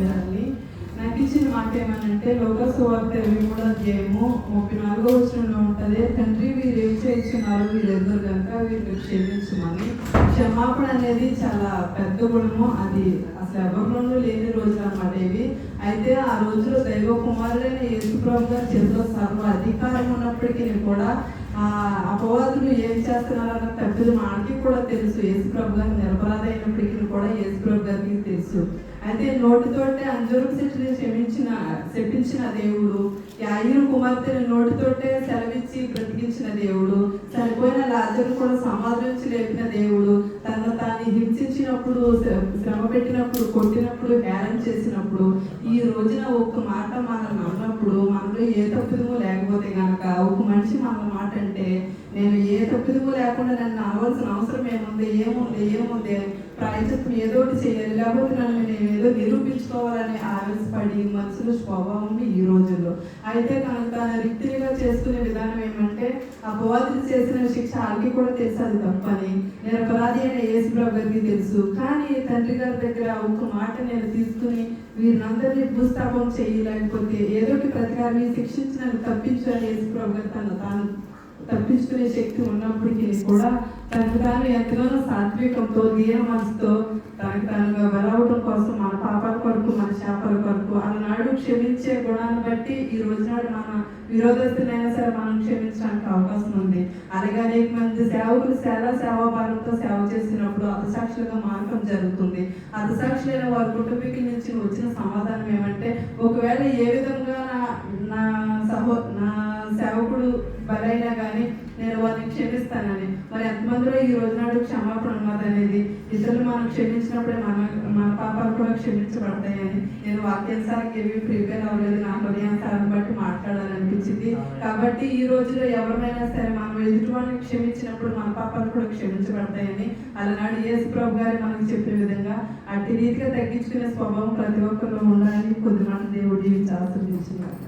చెప్పేదాన్ని. నాకు ఇచ్చిన మాట ఏమనంటే లోక సువార్త 23వ అధ్యాయము 34వ వచనంలో ఉంటుంది, తండ్రి వీరు ఏం చేస్తున్నారు, వీరు ఎదురు కనుక వీరిని క్షమించమని. క్షమాపణ అనేది చాలా పెద్ద గుణము, అది అసలు ఎవరిలోనూ లేని రోజులు అన్నమాట ఇవి. అయితే ఆ రోజులో దైవ కుమారుడైన యేసుప్రభు గారి చేతిలో సర్వ అధికారం ఉన్నప్పటికీ కూడా అపవాదులు ఏం చేస్తున్నారన్న తప్పిది మనకి కూడా తెలుసు. యేసుప్రభు గారు నిరపరాధ అయినప్పటికీ కూడా యేసుప్రభు గారికి తెలుసు. అయితే నోటితోటే అంజూరపు చెట్టుని శపించిన దేవుడు, యాయిరు కుమార్తెని నోటితోటే సెలవిచ్చి బ్రతికించిన దేవుడు, చనిపోయిన లాజరు కూడా సమాధి నుంచి లేపిన దేవుడు, తను తాను హింసించినప్పుడు, శ్రమ పెట్టినప్పుడు, కొట్టినప్పుడు, హేళన చేసినప్పుడు, ఈ రోజున ఒక్క మాట మనల్ని అన్నప్పుడు మనలో ఏ తప్పిదము లేకపోతే కనుక, ఒక మనిషి మన మాట అంటే నేను ఏ తప్పిదము లేకుండా నన్ను అనవలసిన అవసరం ఏముంది ప్రాయచిత్తం ఏదో ఒకటి చేయాలి, లేకపోతే నన్ను నేను ఏదో నిరూపించుకోవాలని ఆవేశపడి మనుషుల స్వభావం ఈ రోజుల్లో. అయితే తన రీతిగా చేసుకునే విధానం ఏమంటే అపవాదులు చేసిన శిక్ష ఆడికి కూడా తెలుసు అది తప్పని, నిరపరాధి అయిన యేసుప్రభు గారికి తెలుసు. కానీ తండ్రి గారి దగ్గర ఒక మాట నేను తీసుకుని వీరినందరినీ భూస్థాపం చేయలేకపోతే ఏదో ఒకటి ప్రతికారం శిక్షించి నన్ను తప్పించాలని యేసుప్రభు గారు తాను తప్పించుకునే శక్తి ఉన్నప్పటికీ కూడా తనకు తాను ఎంతగానో సాత్వికంతో దీన మనసుతో తనకు తానుగా బలవడం కోసం మన పాపాల కొరకు మన శాపాల కొరకు అలనాడు క్షమించే గుణాన్ని బట్టి ఈ రోజునాడు మన విరోధస్తులైనా సరే మనం క్షమించడానికి అవకాశం ఉంది. అలాగే అనేక మంది సేవకులు చాలా సేవాభారంతో సేవ చేసినప్పుడు అతసాక్షులుగా మారకం జరుగుతుంది. అతసాక్షులైన వారి కుటుంబీకుల నుంచి వచ్చిన సమాధానం ఏమంటే, ఒకవేళ ఏ విధంగా నా సేవకుడు బలైనా కానీ నేను వారిని క్షమిస్తానని. మరి ఎంతమందిలో ఈ రోజునాడు క్షమాపణ ఉన్నది అనేది, ఇతరులు మనం క్షమించినప్పుడే మన పాపాలు కూడా క్షమించబడతాయని. నేను వాక్యానుసారంగా ఏవి ప్రిపేర్ అవ్వలేదు, నా హృదయానుసారం బట్టి మాట్లాడాలనిపించింది. కాబట్టి ఈ రోజులో ఎవరినైనా సరే మనం ఎదుటివాడిని క్షమించినప్పుడు మన పాపాలు కూడా క్షమించబడతాయని అలనాడు యేసుప్రభు గారు మనకు చెప్పిన విధంగా అట్టి రీతిగా తగ్గించుకునే స్వభావం ప్రతి ఒక్కరిలో ఉండాలని కొద్దిమంది దేవుడు జీవించి ఆశీర్వదించున్నారు.